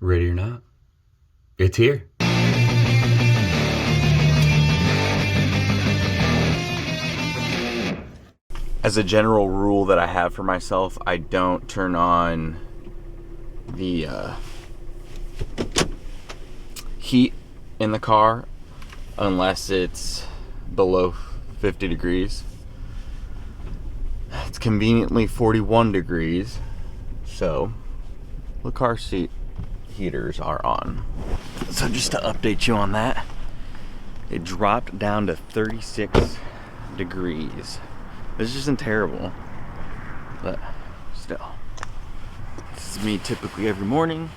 Ready or not, it's here. As a general rule that I have for myself, I don't turn on the heat in the car unless it's below 50 degrees. It's conveniently 41 degrees, so the car seat heaters are on. So just to update you on that, it dropped down to 36 degrees. This isn't terrible, but still. This is me typically every morning,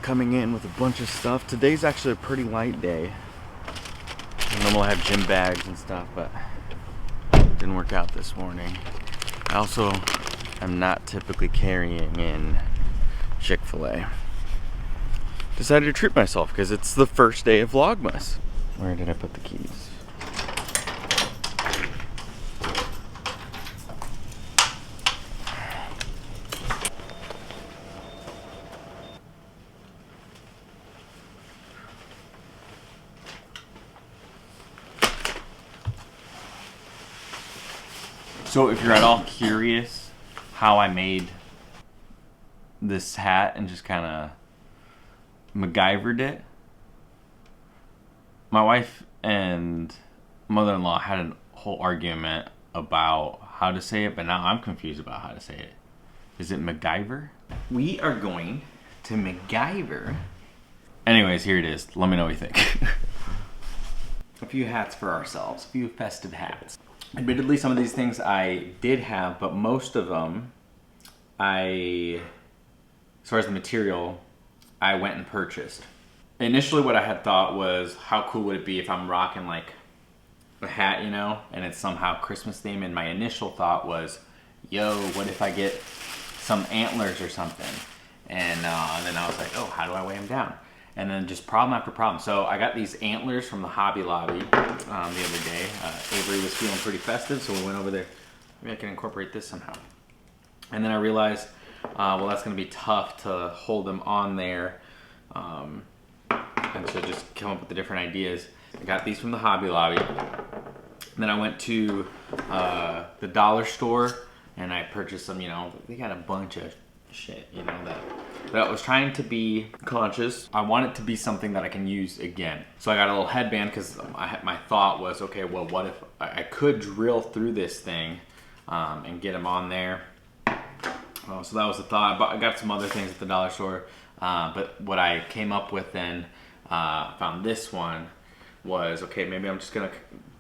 coming in with a bunch of stuff. Today's actually a pretty light day. I normally have gym bags and stuff, but it didn't work out this morning. I also am not typically carrying in Chick-fil-A. Decided to treat myself because it's the first day of VlogMAS. Where did I put the keys? So if you're at all curious how I made this hat and just kind of MacGyvered it, my wife and mother-in-law had a whole argument about how to say it, but now I'm confused about how to say it. Is it MacGyver? We are going to MacGyver. Anyways, here it is. Let me know what you think. A few hats for ourselves, a few festive hats. Admittedly, some of these things I did have, but most of them, as far as the material, I went and purchased. Initially, what I had thought was, how cool would it be if I'm rocking like a hat, you know, and it's somehow Christmas themed, and my initial thought was, yo, what if I get some antlers or something? And then I was like, oh, how do I weigh them down? And then just problem after problem. So I got these antlers from the Hobby Lobby the other day. Avery was feeling pretty festive, so we went over there. Maybe I can incorporate this somehow. And then I realized, well, that's gonna be tough to hold them on there. And so just come up with the different ideas. I got these from the Hobby Lobby. Then I went to the dollar store and I purchased some, you know, they got a bunch of shit, you know, that I was trying to be conscious. I want it to be something that I can use again. So I got a little headband because my thought was, okay, well, what if I could drill through this thing and get them on there? So that was the thought. I got some other things at the dollar store, but what I came up with then, found this one, was, okay, maybe I'm just gonna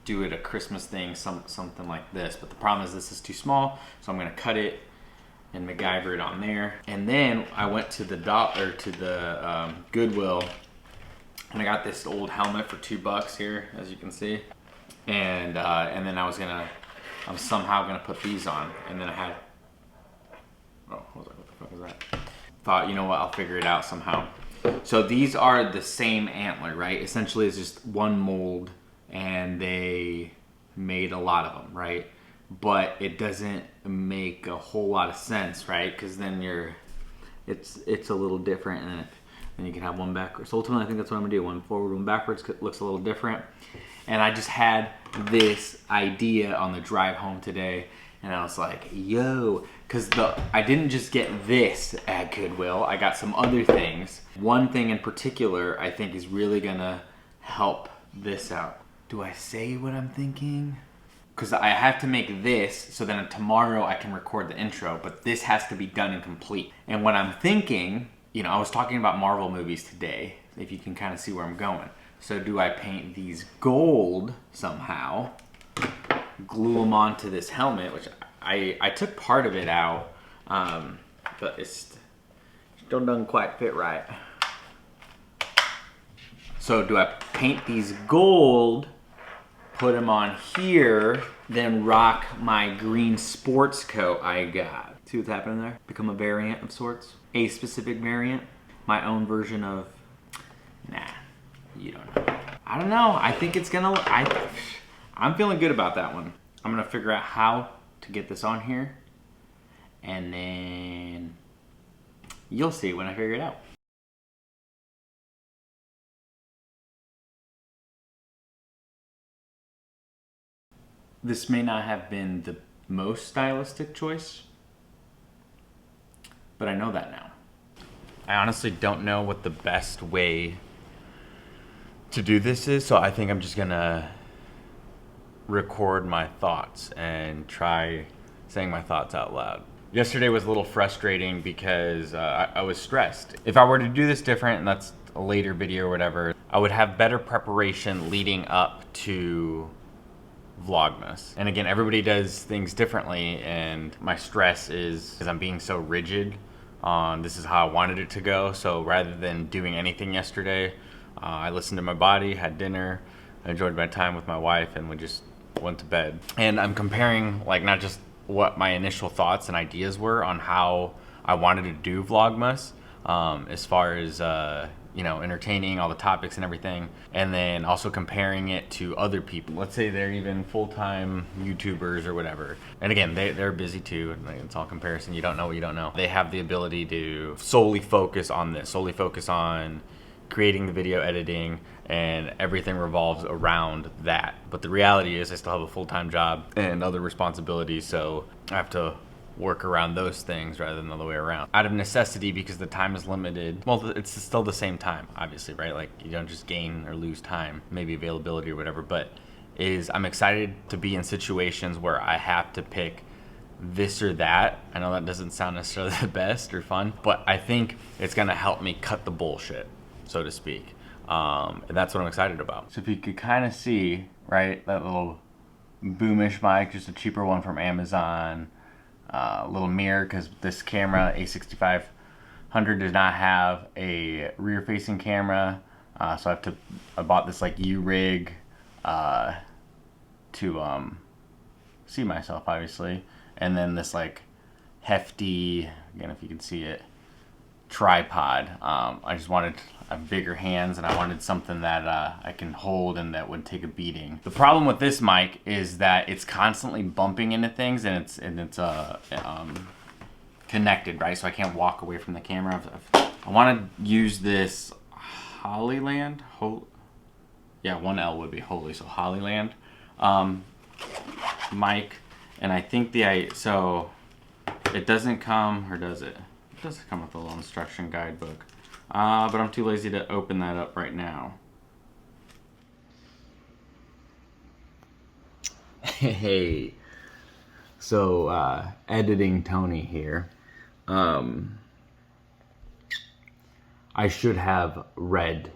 do it a Christmas thing, something like this. But the problem is this is too small, so I'm gonna cut it and MacGyver it on there. And then I went to the Goodwill, and I got this old helmet for $2 here, as you can see. And then I'm somehow gonna put these on. And then I had, oh, what the fuck is that? Thought, you know what, I'll figure it out somehow. So these are the same antler, right? Essentially it's just one mold, and they made a lot of them, right? But it doesn't make a whole lot of sense, right? Because then it's a little different, and then you can have one backwards. So ultimately, I think that's what I'm gonna do. One forward, one backwards. Looks a little different. And I just had this idea on the drive home today, and I was like, yo, because I didn't just get this at Goodwill. I got some other things. One thing in particular I think is really gonna help this out. Do I say what I'm thinking? Because I have to make this so then tomorrow I can record the intro, but this has to be done and complete. And what I'm thinking, you know, I was talking about Marvel movies today, if you can kind of see where I'm going. So do I paint these gold somehow, glue them onto this helmet, which I took part of it out, but it's still doesn't quite fit right. So do I paint these gold, put them on here, then rock my green sports coat I got? See what's happening there? Become a variant of sorts. A specific variant. My own version of, nah, you don't know. I don't know, I think it's gonna, I'm feeling good about that one. I'm gonna figure out how to get this on here, and then You'll see it when I figure it out. This may not have been the most stylistic choice, but I know that now. I honestly don't know what the best way to do this is, so I think I'm just gonna record my thoughts and try saying my thoughts out loud. Yesterday was a little frustrating because I was stressed. If I were to do this different, and that's a later video or whatever, I would have better preparation leading up to VlogMAS. And again, everybody does things differently, and my stress is because I'm being so rigid on this is how I wanted it to go. So rather than doing anything yesterday, I listened to my body, had dinner, I enjoyed my time with my wife, and we just went to bed. And I'm comparing like not just what my initial thoughts and ideas were on how I wanted to do VlogMAS, as far as you know, entertaining, all the topics and everything, and then also comparing it to other people. Let's say they're even full-time YouTubers or whatever. And again, they're busy too, and it's all comparison. You don't know what you don't know. They have the ability to solely focus on this, solely focus on creating the video, editing, and everything revolves around that. But the reality is I still have a full-time job and other responsibilities, so I have to work around those things rather than the other way around. Out of necessity, because the time is limited. Well, it's still the same time, obviously, right? Like, you don't just gain or lose time, maybe availability or whatever, but I'm excited to be in situations where I have to pick this or that. I know that doesn't sound necessarily the best or fun, but I think it's gonna help me cut the bullshit, so to speak. And that's what I'm excited about. So if you could kind of see, right, that little boomish mic, just a cheaper one from Amazon, little mirror, because this camera, A6500, does not have a rear-facing camera, so I bought this like U-rig to see myself, obviously, and then this like hefty, again if you can see it, tripod. I just wanted bigger hands, and I wanted something that I can hold and that would take a beating. The problem with this mic is that it's constantly bumping into things, and it's connected, right? So I can't walk away from the camera. I want to use this Hollyland. Yeah, one L would be holy, so Hollyland mic, and I think so it doesn't come, or does it? It does come with a little instruction guidebook. But I'm too lazy to open that up right now. Hey, so editing Tony here. I should have read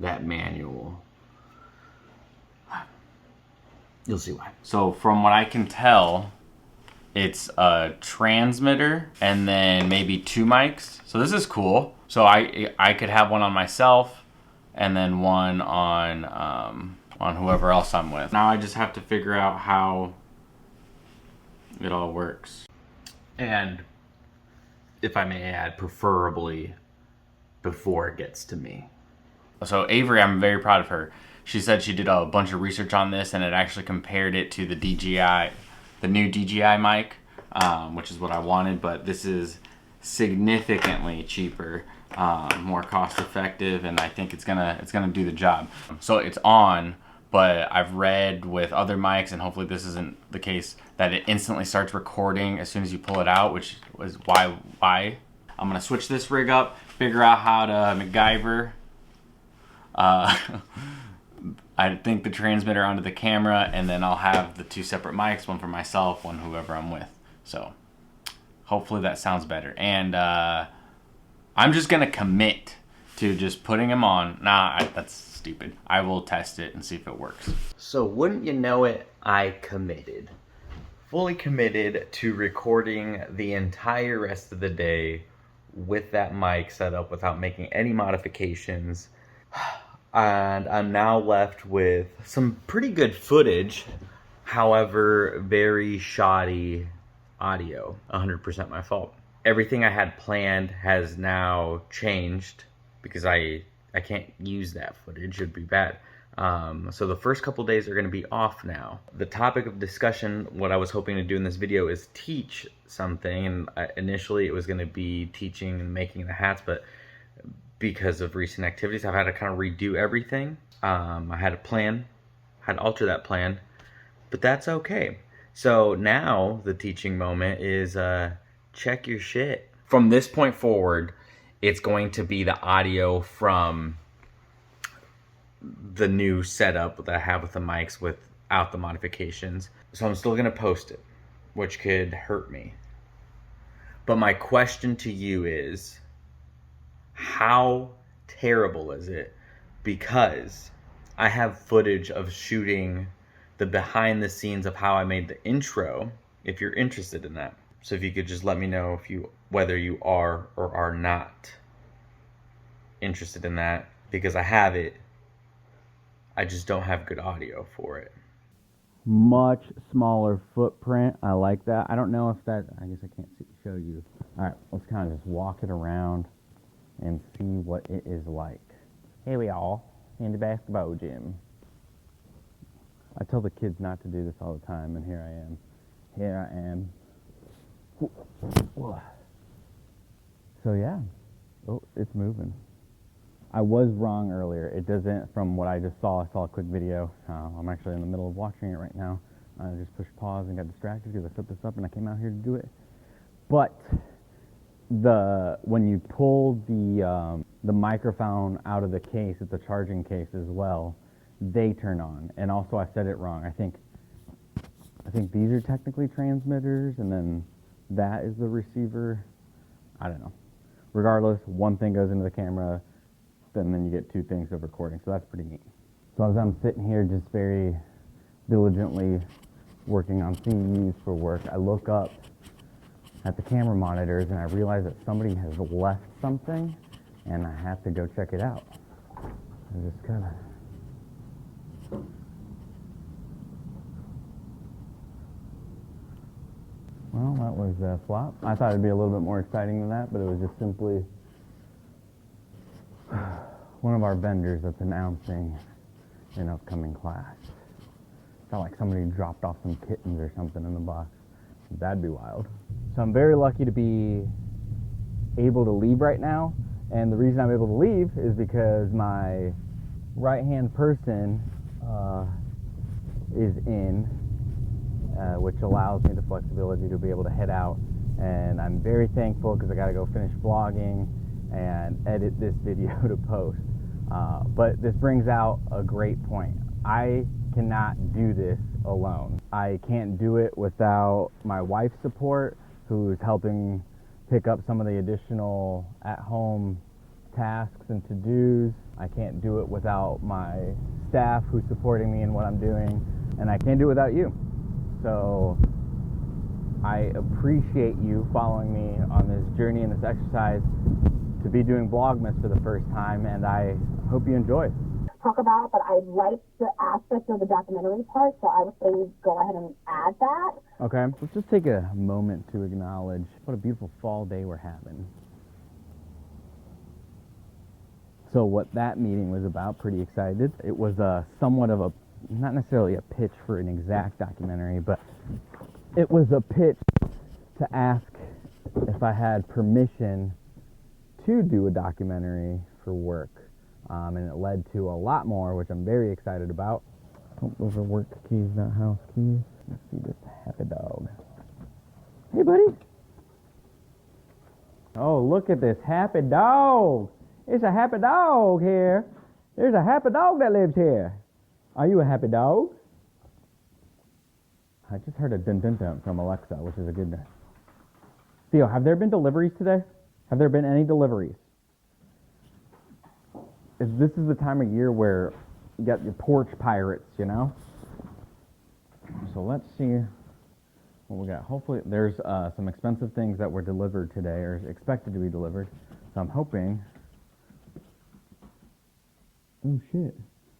that manual. You'll see why. So from what I can tell, it's a transmitter and then maybe 2 mics. So this is cool. So I could have one on myself and then one on whoever else I'm with. Now I just have to figure out how it all works. And if I may add, preferably before it gets to me. So Avery, I'm very proud of her. She said she did a bunch of research on this, and it actually compared it to the DJI, the new DJI mic, which is what I wanted, but this is significantly cheaper, more cost effective, and I think it's gonna do the job. So it's on, but I've read with other mics, and hopefully this isn't the case, that it instantly starts recording as soon as you pull it out, which was why I'm gonna switch this rig up, figure out how to MacGyver I think the transmitter onto the camera, and then I'll have the 2 separate mics, one for myself, one whoever I'm with. So hopefully that sounds better. And I'm just gonna commit to just putting them on. That's stupid. I will test it and see if it works. So wouldn't you know it, I committed. Fully committed to recording the entire rest of the day with that mic set up without making any modifications. And I'm now left with some pretty good footage, however, very shoddy audio. 100% my fault. Everything I had planned has now changed because I can't use that footage. It'd be bad. So the first couple days are going to be off now. The topic of discussion, what I was hoping to do in this video is teach something. And initially it was going to be teaching and making the hats, but because of recent activities, I've had to kind of redo everything. I had a plan, had to alter that plan, but that's okay. So now the teaching moment is check your shit. From this point forward, it's going to be the audio from the new setup that I have with the mics without the modifications. So I'm still gonna post it, which could hurt me. But my question to you is, how terrible is it? Because I have footage of shooting the behind the scenes of how I made the intro, if you're interested in that. So if you could just let me know whether you are or are not interested in that, because I have it. I just don't have good audio for it. Much smaller footprint. I like that. I don't know if that, I guess I can't show you. All right, let's kind of just walk it around and see what it is like. Here we are in the basketball gym. I tell the kids not to do this all the time, and here I am. Here I am. So yeah. Oh, it's moving. I was wrong earlier. It doesn't, from what I just saw, I saw a quick video. I'm actually in the middle of watching it right now. I just pushed pause and got distracted because I set this up and I came out here to do it. But when you pull the microphone out of the case, it's a charging case as well, they turn on. And also I said it wrong. I think these are technically transmitters and then that is the receiver. I don't know. Regardless, one thing goes into the camera, and then you get two things of recording, so that's pretty neat. So as I'm sitting here just very diligently working on seeing these for work, I look up at the camera monitors and I realize that somebody has left something and I have to go check it out. I just kind of... Well, that was a flop. I thought it'd be a little bit more exciting than that, but it was just simply one of our vendors that's announcing an upcoming class. Felt like somebody dropped off some kittens or something in the box. That'd be wild. So I'm very lucky to be able to leave right now. And the reason I'm able to leave is because my right-hand person is in, which allows me the flexibility to be able to head out. And I'm very thankful because I gotta go finish vlogging and edit this video to post. But this brings out a great point. I cannot do this alone. I can't do it without my wife's support, who's helping pick up some of the additional at-home tasks and to-dos. I can't do it without my staff who's supporting me in what I'm doing, and I can't do it without you. So I appreciate you following me on this journey and this exercise to be doing VlogMAS for the first time, and I hope you enjoy. Talk about it, but I like the aspect of the documentary part, so I would say go ahead and add that. Okay, let's just take a moment to acknowledge what a beautiful fall day we're having. So what that meeting was about, pretty excited. It was somewhat of a, not necessarily a pitch for an exact documentary, but it was a pitch to ask if I had permission to do a documentary for work. And it led to a lot more, which I'm very excited about. Oh, those are work keys, not house keys. Let's see this happy dog. Hey, buddy. Oh, look at this happy dog. It's a happy dog here. There's a happy dog that lives here. Are you a happy dog? I just heard a dun-dun-dun from Alexa, which is a good... Theo, have there been deliveries today? Have there been any deliveries? This is the time of year where you got your porch pirates, you know? So let's see what we got. Hopefully there's some expensive things that were delivered today or expected to be delivered. So I'm hoping... Oh shit.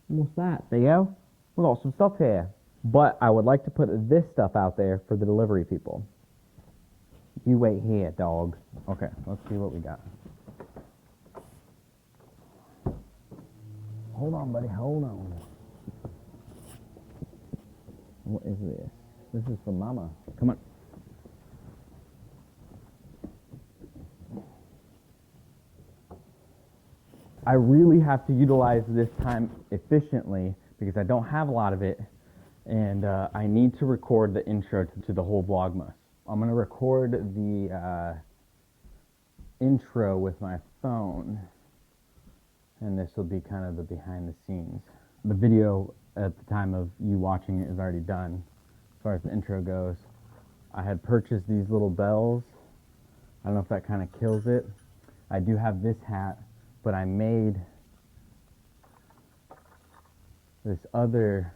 What's that, Theo? We got some stuff here. But I would like to put this stuff out there for the delivery people. You wait here, dog. Okay, let's see what we got. Hold on, buddy, hold on. What is this? This is for Mama. Come on. I really have to utilize this time efficiently because I don't have a lot of it, and I need to record the intro to the whole VlogMAS. I'm going to record the intro with my phone, and this will be kind of the behind the scenes. The video at the time of you watching it is already done. As far as the intro goes, I had purchased these little bells. I don't know if that kind of kills it. I do have this hat, but I made this other,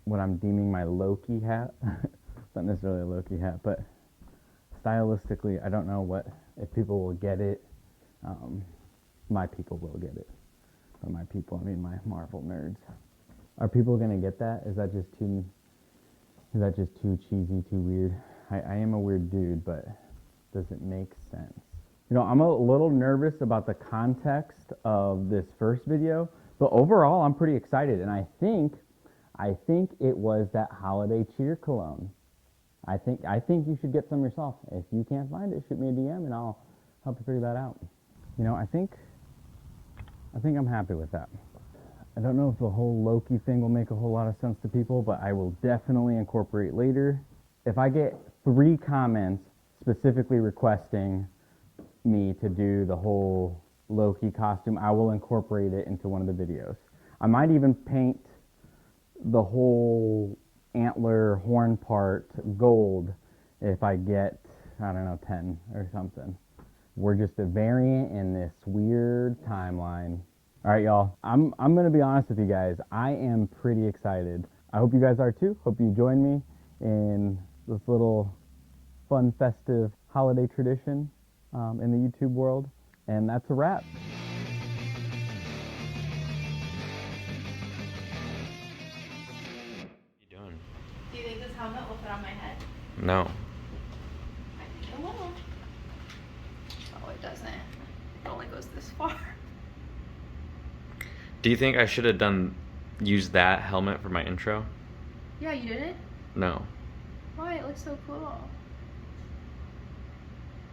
what I'm deeming my Loki hat. It's not necessarily a Loki hat, but stylistically, I don't know if people will get it. My people will get it. By my people, I mean my Marvel nerds. Are people gonna get that? Is that just too cheesy, too weird? I am a weird dude, but does it make sense? You know, I'm a little nervous about the context of this first video, but overall, I'm pretty excited. And I think it was that holiday cheer cologne. I think you should get some yourself. If you can't find it, shoot me a DM and I'll help you figure that out. You know, I think I'm happy with that. I don't know if the whole Loki thing will make a whole lot of sense to people, but I will definitely incorporate later. If I get 3 comments specifically requesting me to do the whole Loki costume, I will incorporate it into one of the videos. I might even paint the whole antler horn part gold if I get, I don't know, 10 or something. We're just a variant in this weird timeline. All right, y'all. I'm going to be honest with you guys. I am pretty excited. I hope you guys are too. Hope you join me in this little fun, festive holiday tradition in the YouTube world. And that's a wrap. What are you doing? Do you think this helmet will fit on my head? No. I think it will. Oh, it doesn't. It only goes this far. Do you think I should have used that helmet for my intro? Yeah, you didn't? No. Why? It looks so cool.